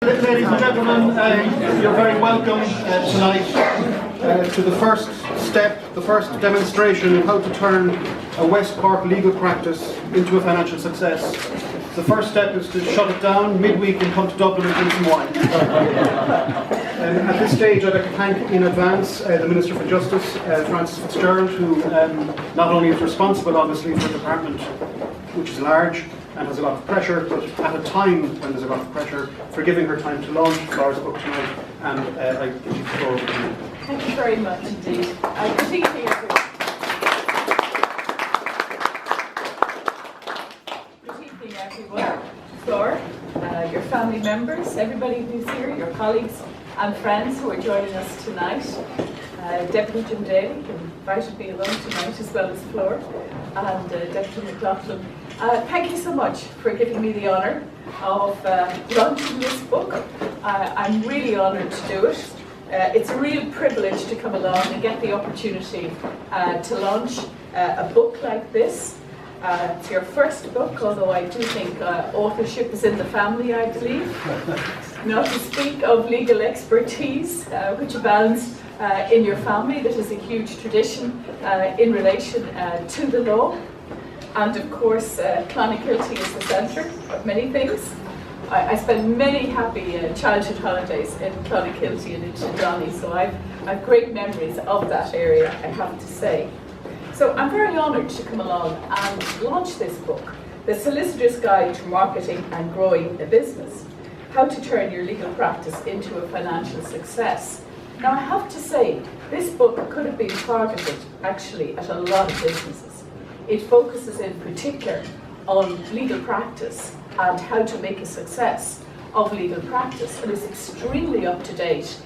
Ladies and gentlemen, you're very welcome tonight to the first step, the first demonstration of how to turn a West Cork legal practice into a financial success. The first step is to shut it down midweek and come to Dublin and drink some wine. At this stage, I'd like to thank in advance the Minister for Justice, Francis Fitzgerald, who not only is responsible, obviously, for the department, which is large and has a lot of pressure, but at a time when there's a lot of pressure, for giving her time to launch Flor's book tonight, and I give you the floor over to you. Thank you very much indeed. Good evening, everyone. Good evening, everyone. Flor, your family members, everybody who's here, your colleagues and friends who are joining us tonight. Deputy Jim Daly, who invited me along tonight, as well as Flor, and Deputy McCarthy. Thank you so much for giving me the honour of launching this book. I'm really honoured to do it. It's a real privilege to come along and get the opportunity to launch a book like this. It's your first book, although I do think authorship is in the family, I believe. Not to speak of legal expertise, which abounds in your family. That is a huge tradition in relation to the law. And of course, Clonakilty is the centre of many things. I spent many happy childhood holidays in Clonakilty and in Tindonny, so I've great memories of that area, I have to say. So I'm very honoured to come along and launch this book, The Solicitor's Guide to Marketing and Growing a Business, How to Turn Your Legal Practice into a Financial Success. Now I have to say, this book could have been targeted actually at a lot of businesses. It focuses in particular on legal practice and how to make a success of legal practice, and is extremely up to date,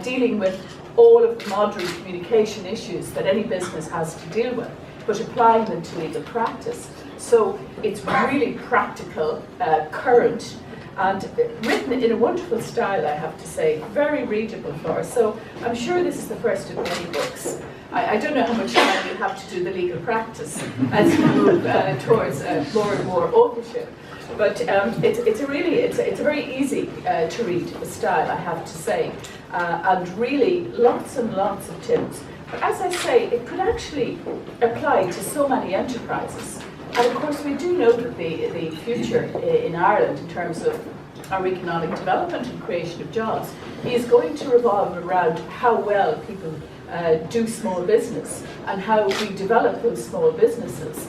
dealing with all of the modern communication issues that any business has to deal with, but applying them to legal practice. So it's really practical, current, and written in a wonderful style, I have to say, very readable for us. So I'm sure this is the first of many books. I don't know how much time you have to do the legal practice as you move towards more and more authorship, but it's a very easy to read style, I have to say, and really lots and lots of tips. But as I say, it could actually apply to so many enterprises. And of course, we do know that the future in Ireland, in terms of our economic development and creation of jobs, is going to revolve around how well people do small business and how we develop those small businesses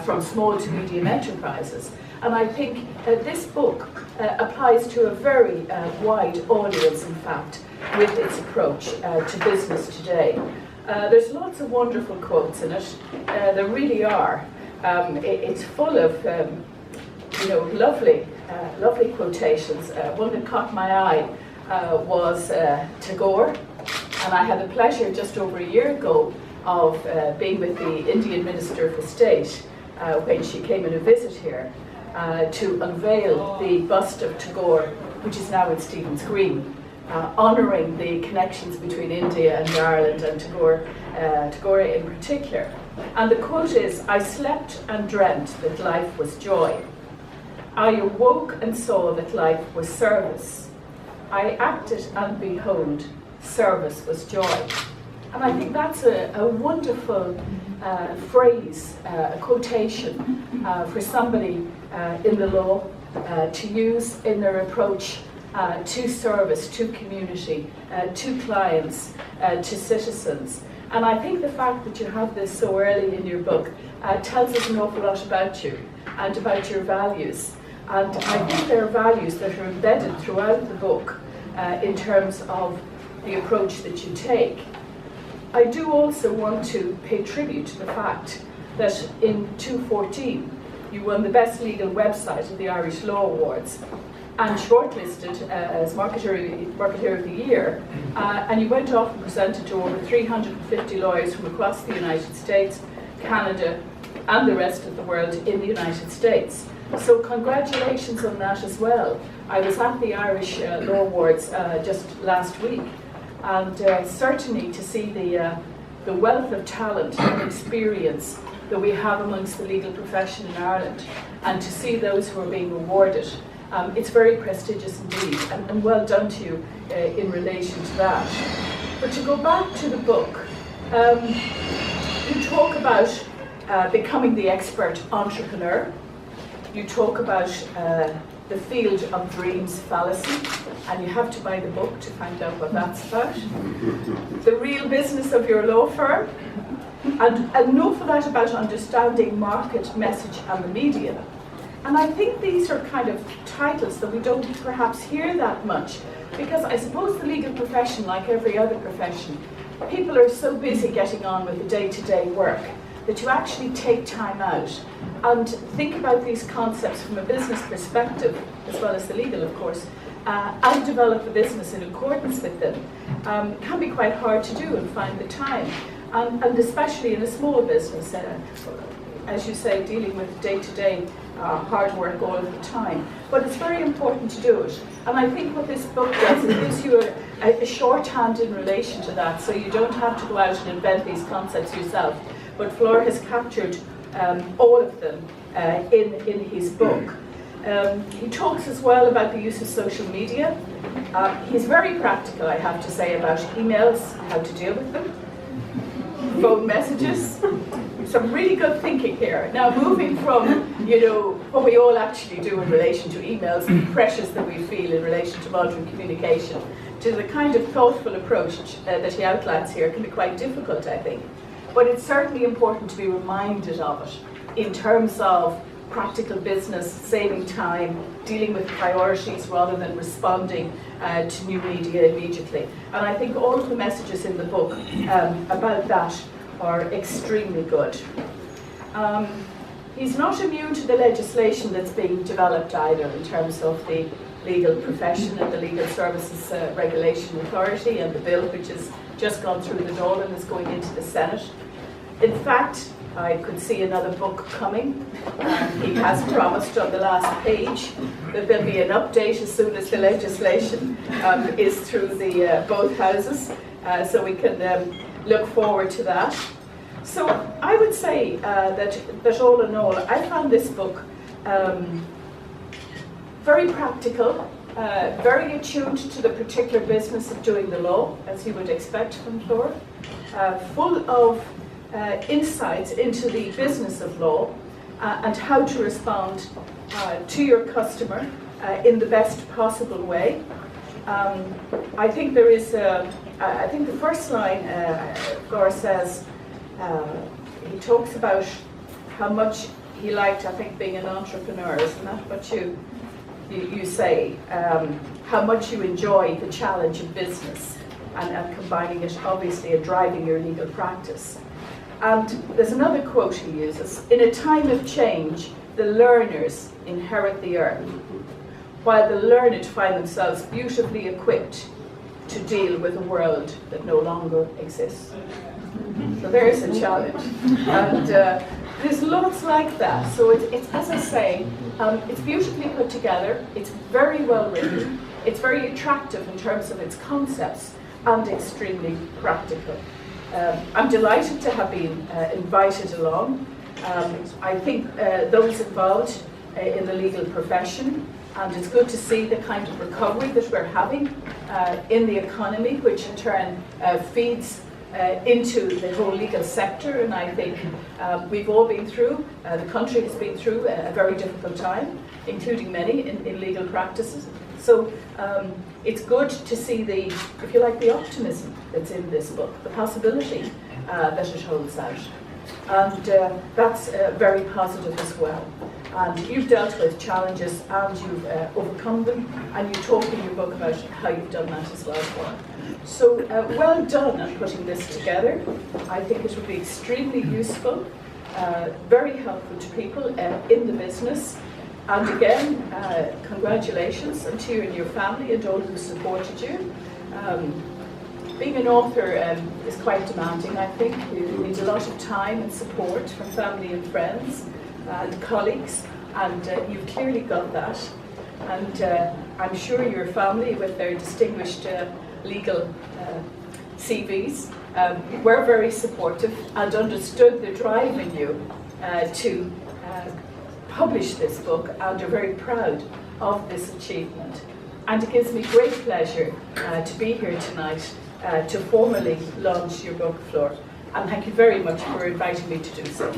from small to medium enterprises. And I think this book applies to a very wide audience, in fact, with its approach to business today. There's lots of wonderful quotes in it. There really are. It's full of lovely quotations. One that caught my eye was Tagore, and I had the pleasure just over a year ago of being with the Indian Minister for State when she came on a visit here to unveil the bust of Tagore, which is now in Stephen's Green, honouring the connections between India and Ireland, and Tagore in particular. And the quote is, "I slept and dreamt that life was joy. I awoke and saw that life was service. I acted and behold, service was joy." And I think that's a wonderful phrase, a quotation for somebody in the law to use in their approach to service, to community, to clients, to citizens. And I think the fact that you have this so early in your book tells us an awful lot about you and about your values. And I think there are values that are embedded throughout the book in terms of the approach that you take. I do also want to pay tribute to the fact that in 2014 you won the Best Legal Website at the Irish Law Awards and shortlisted as Marketeer of the Year, and you went off and presented to over 350 lawyers from across the United States, Canada and the rest of the world in the United States. So congratulations on that as well. I was at the Irish Law Awards just last week, and certainly to see the wealth of talent and experience that we have amongst the legal profession in Ireland, and to see those who are being awarded It's very prestigious indeed, and well done to you in relation to that. But to go back to the book, you talk about becoming the expert entrepreneur. You talk about the field of dreams fallacy, and you have to buy the book to find out what that's about. The real business of your law firm, and an awful lot about understanding market, message, and the media. And I think these are kind of titles that we don't perhaps hear that much, because I suppose the legal profession, like every other profession, people are so busy getting on with the day-to-day work that you actually take time out and think about these concepts from a business perspective, as well as the legal, of course, and develop a business in accordance with them. Can be quite hard to do and find the time. And especially in a small business, as you say, dealing with day-to-day hard work all of the time. But it's very important to do it. And I think what this book does, it gives you a shorthand in relation to that, so you don't have to go out and invent these concepts yourself. But Flor has captured all of them in his book. He talks as well about the use of social media. He's very practical, I have to say, about emails, how to deal with them, phone messages. Some really good thinking here. Now, moving from, what we all actually do in relation to emails, the pressures that we feel in relation to modern communication, to the kind of thoughtful approach that he outlines here can be quite difficult, I think. But it's certainly important to be reminded of it in terms of practical business, saving time, dealing with priorities rather than responding to new media immediately. And I think all of the messages in the book about that are extremely good. He's not immune to the legislation that's being developed either in terms of the legal profession and the Legal Services Regulation Authority and the bill which has just gone through the door and is going into the Senate. In fact, I could see another book coming. He has promised on the last page that there'll be an update as soon as the legislation is through the both houses, so we can look forward to that. So I would say that all in all, I found this book very practical, very attuned to the particular business of doing the law, as you would expect from Flor, full of insights into the business of law and how to respond to your customer in the best possible way. I think there is, I think the first line, Flor says, he talks about how much he liked, I think, being an entrepreneur. Isn't that what you say? How much you enjoy the challenge of business and combining it, obviously, and driving your legal practice. And there's another quote he uses: "In a time of change, the learners inherit the earth, while the learned find themselves beautifully equipped to deal with a world that no longer exists." So there's a challenge. And there's lots like that. So it's as I say, it's beautifully put together, it's very well written, it's very attractive in terms of its concepts, and extremely practical. I'm delighted to have been invited along. I think those involved in the legal profession, and it's good to see the kind of recovery that we're having in the economy, which in turn feeds into the whole legal sector. And I think we've all been through, the country has been through a very difficult time, including many in legal practices. So it's good to see the, if you like, the optimism that's in this book, the possibility that it holds out. And that's very positive as well. And you've dealt with challenges and you've overcome them, and you talk in your book about how you've done that as well. So well done on putting this together. I think it will be extremely useful, very helpful to people in the business. And again, congratulations to you and your family and all who supported you. Being an author is quite demanding, I think. You need a lot of time and support from family and friends and colleagues, and you've clearly got that. And I'm sure your family, with their distinguished legal CVs, were very supportive and understood the drive in you to publish this book, and are very proud of this achievement. And it gives me great pleasure to be here tonight to formally launch your book, Flor. And thank you very much for inviting me to do so.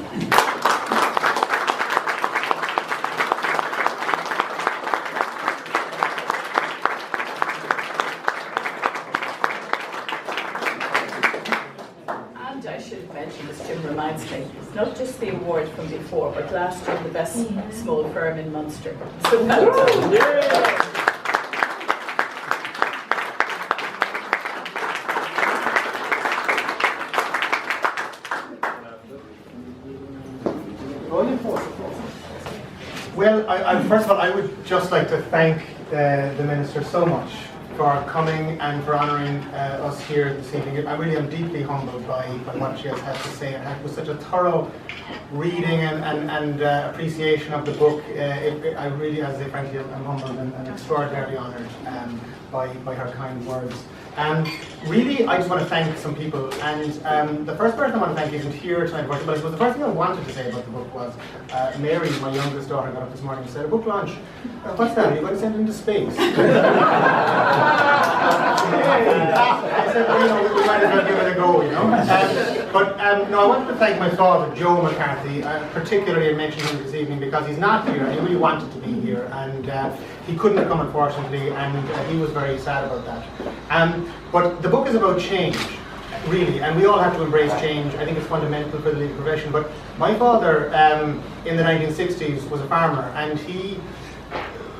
And I should mention, as Jim reminds me, not just the award from before, but last year the best small firm in Munster. So well done. Well, first of all, I would just like to thank the Minister so much for coming and for honouring us here this evening. I really am deeply humbled by what she has had to say. It was such a thorough reading and appreciation of the book. I really, as I say, frankly, I'm humbled and extraordinarily honoured by her kind words. Really, I just want to thank some people, and the first person I want to thank isn't here tonight, but I suppose the first thing I wanted to say about the book was Mary, my youngest daughter, got up this morning and said, "A book launch? What's that? Are you going to send it into space?" I said, well, we might as well give it a go, you know. No, I wanted to thank my father, Joe McCarthy, particularly I mentioned him this evening because he's not here, and he really wanted to be here, and he couldn't have come, unfortunately, and he was very sad about that. But the book is about change, really, and we all have to embrace change. I think it's fundamental for the legal profession. But my father, in the 1960s, was a farmer, and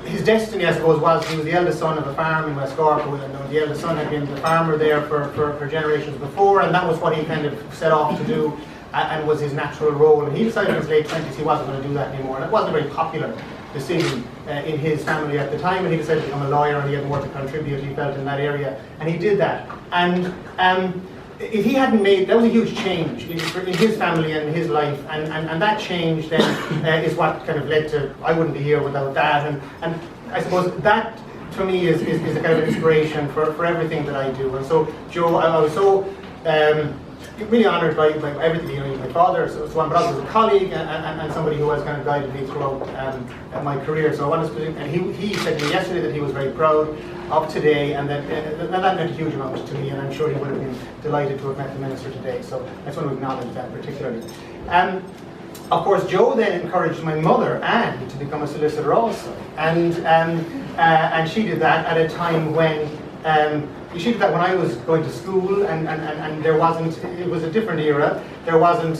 his destiny, I suppose, was he was the eldest son of a farm in West Cork. The eldest son had been the farmer there for generations before, and that was what he kind of set off to do, and was his natural role. And he decided in his late 20s he wasn't going to do that anymore, and it wasn't a very popular decision in his family at the time, and he decided to become a lawyer, and he had more to contribute, he felt, in that area, and he did that. And if he hadn't made, that was a huge change in his family and his life, and that change then is what kind of led to, I wouldn't be here without that, and I suppose that to me is a kind of inspiration for everything that I do. And so, Joe, I was so really honoured by everything, you know, my father, so one, but also as a colleague and somebody who has kind of guided me throughout my career. So I wanted to, and he said to me yesterday that he was very proud of today, and that meant a huge amount to me, and I'm sure he would have been delighted to have met the Minister today. So I just want to acknowledge that particularly. Of course, Joe then encouraged my mother, Anne, to become a solicitor also, and she did that at a time when she did that when I was going to school, and there wasn't, it was a different era, there wasn't,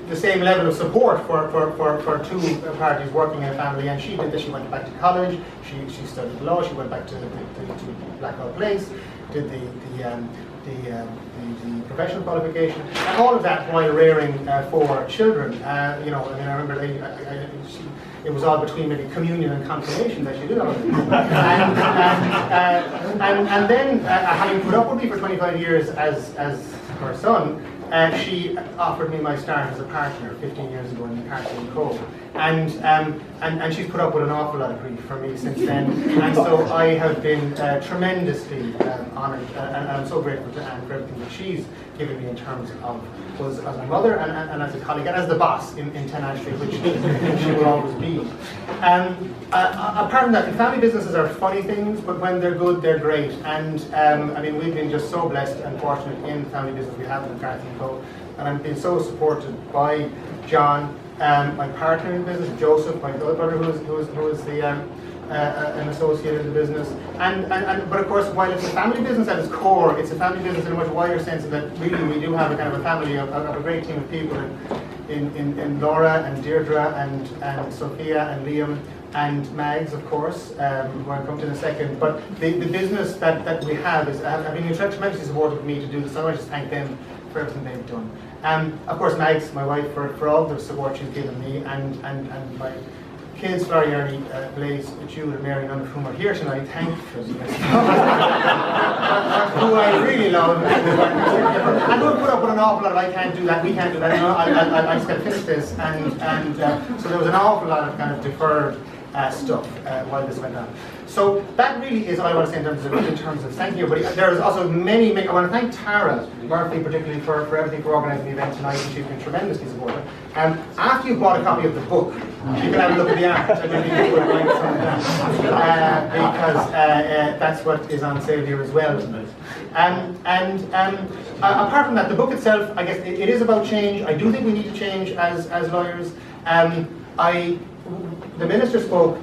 the same level of support for two parties working in a family, and she did this. She went back to college, she studied law, she went back to Blackwell Place, did the professional qualification, and all of that while rearing 4 children. I remember it was all between maybe communion and confirmation that she did all of it. And then, having put up with me for 25 years as her son, she offered me my start as a partner 15 years ago in McCarthy & Co. And she's put up with an awful lot of grief from me since then. And so I have been tremendously honoured, and I'm so grateful to Anne for everything that she's given me in terms of, was as a mother and as a colleague, and as the boss in 10 Ash Street, which she will always be. Apart from that, the family businesses are funny things, but when they're good, they're great. And we've been just so blessed and fortunate in the family business we have in McCarthy & Co. And I've been so supported by John, my partner in business, Joseph, my other brother, who is an associate in the business. But of course, while it's a family business at its core, it's a family business in a much wider sense, in that really we do have a kind of a family of a great team of people in Laura and Deirdre and Sophia and Liam and Mags, of course, who I'll come to in a second. But the business that we have have been tremendously supportive of me to do this, so I just thank them for everything they've done. Of course, Mags, my wife, for all the support she's given me, and my kids, Flor, Blaze, Jude and Mary, none of whom are here tonight, thankfully, who I really love, and who put up with an awful lot of, I can't do that, we can't do that, I just got to finish this, and so there was an awful lot of kind of deferred stuff while this went on. So that really is all I want to say in terms of thanking everybody. There's also many, I want to thank Tara Murphy particularly for everything, for organising the event tonight, and she's been tremendously supportive. After you've bought a copy of the book, You can have a look at the art. I really think we're going to some of that. Because that's what is on sale here as well. Apart from that, the book itself, I guess, it is about change. I do think we need to change as lawyers. The minister spoke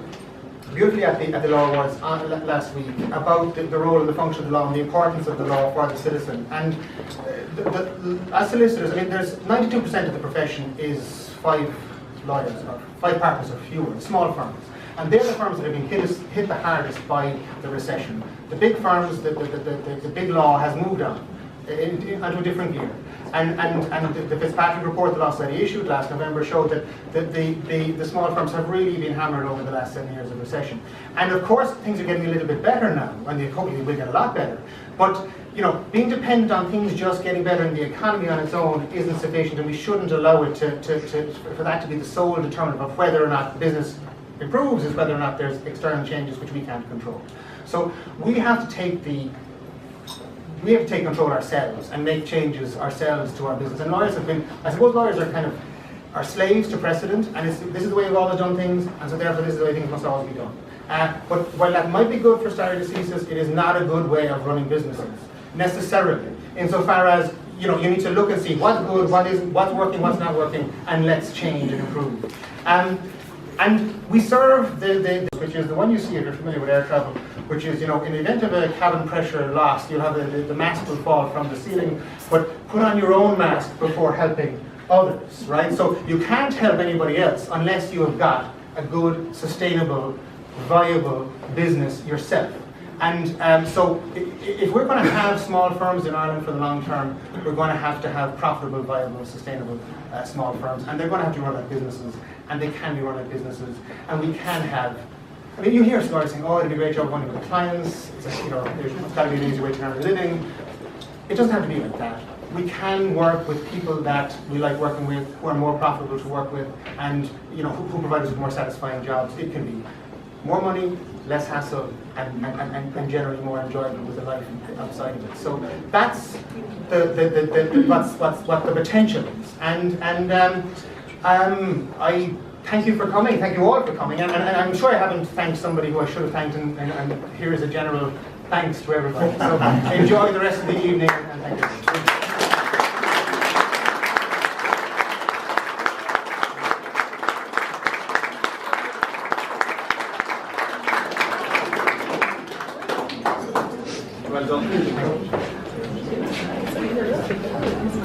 beautifully at the Law Awards last week about the role and the function of the law and the importance of the law for the citizen. And as solicitors, I mean, there's 92% of the profession is 5 lawyers, or 5 partners or fewer, small firms. And they're the firms that have been hit the hardest by the recession. The big firms, the big law has moved on into a different gear. And the Fitzpatrick report the Law Society issued last November showed that the small firms have really been hammered over the last 7 years of recession. And of course, things are getting a little bit better now, and they hopefully will get a lot better. But being dependent on things just getting better in the economy on its own isn't sufficient, and we shouldn't allow it for that to be the sole determinant of whether or not business improves, is whether or not there's external changes which we can't control. So we have to take control ourselves and make changes ourselves to our business. And lawyers have been, I suppose lawyers are slaves to precedent, and this is the way we've always done things, and so therefore this is the way things must always be done. But while that might be good for stare decisis, it is not a good way of running businesses, necessarily. Insofar as, you need to look and see what's good, what isn't, what's working, what's not working, and let's change and improve. And we serve which is the one you see if you're familiar with air travel, which is, in the event of a cabin pressure loss, you'll have the mask will fall from the ceiling, but put on your own mask before helping others, right? So you can't help anybody else unless you have got a good, sustainable, viable business yourself. And so if we're going to have small firms in Ireland for the long term, we're going to have profitable, viable, sustainable small firms, and they're going to have to run like businesses, and they can be run like businesses, and we can have. I mean, you hear lawyers saying, "Oh, it'd be a great job running with the clients. There's got to be an easy way to earn a living." It doesn't have to be like that. We can work with people that we like working with, who are more profitable to work with, and who provide us with more satisfying jobs. It can be more money, less hassle, and generally more enjoyable with the life outside of it. So that's what the potential is. And I thank you for coming. Thank you all for coming. And I'm sure I haven't thanked somebody who I should have thanked. And here is a general thanks to everybody. So enjoy the rest of the evening. And thank you. Well done.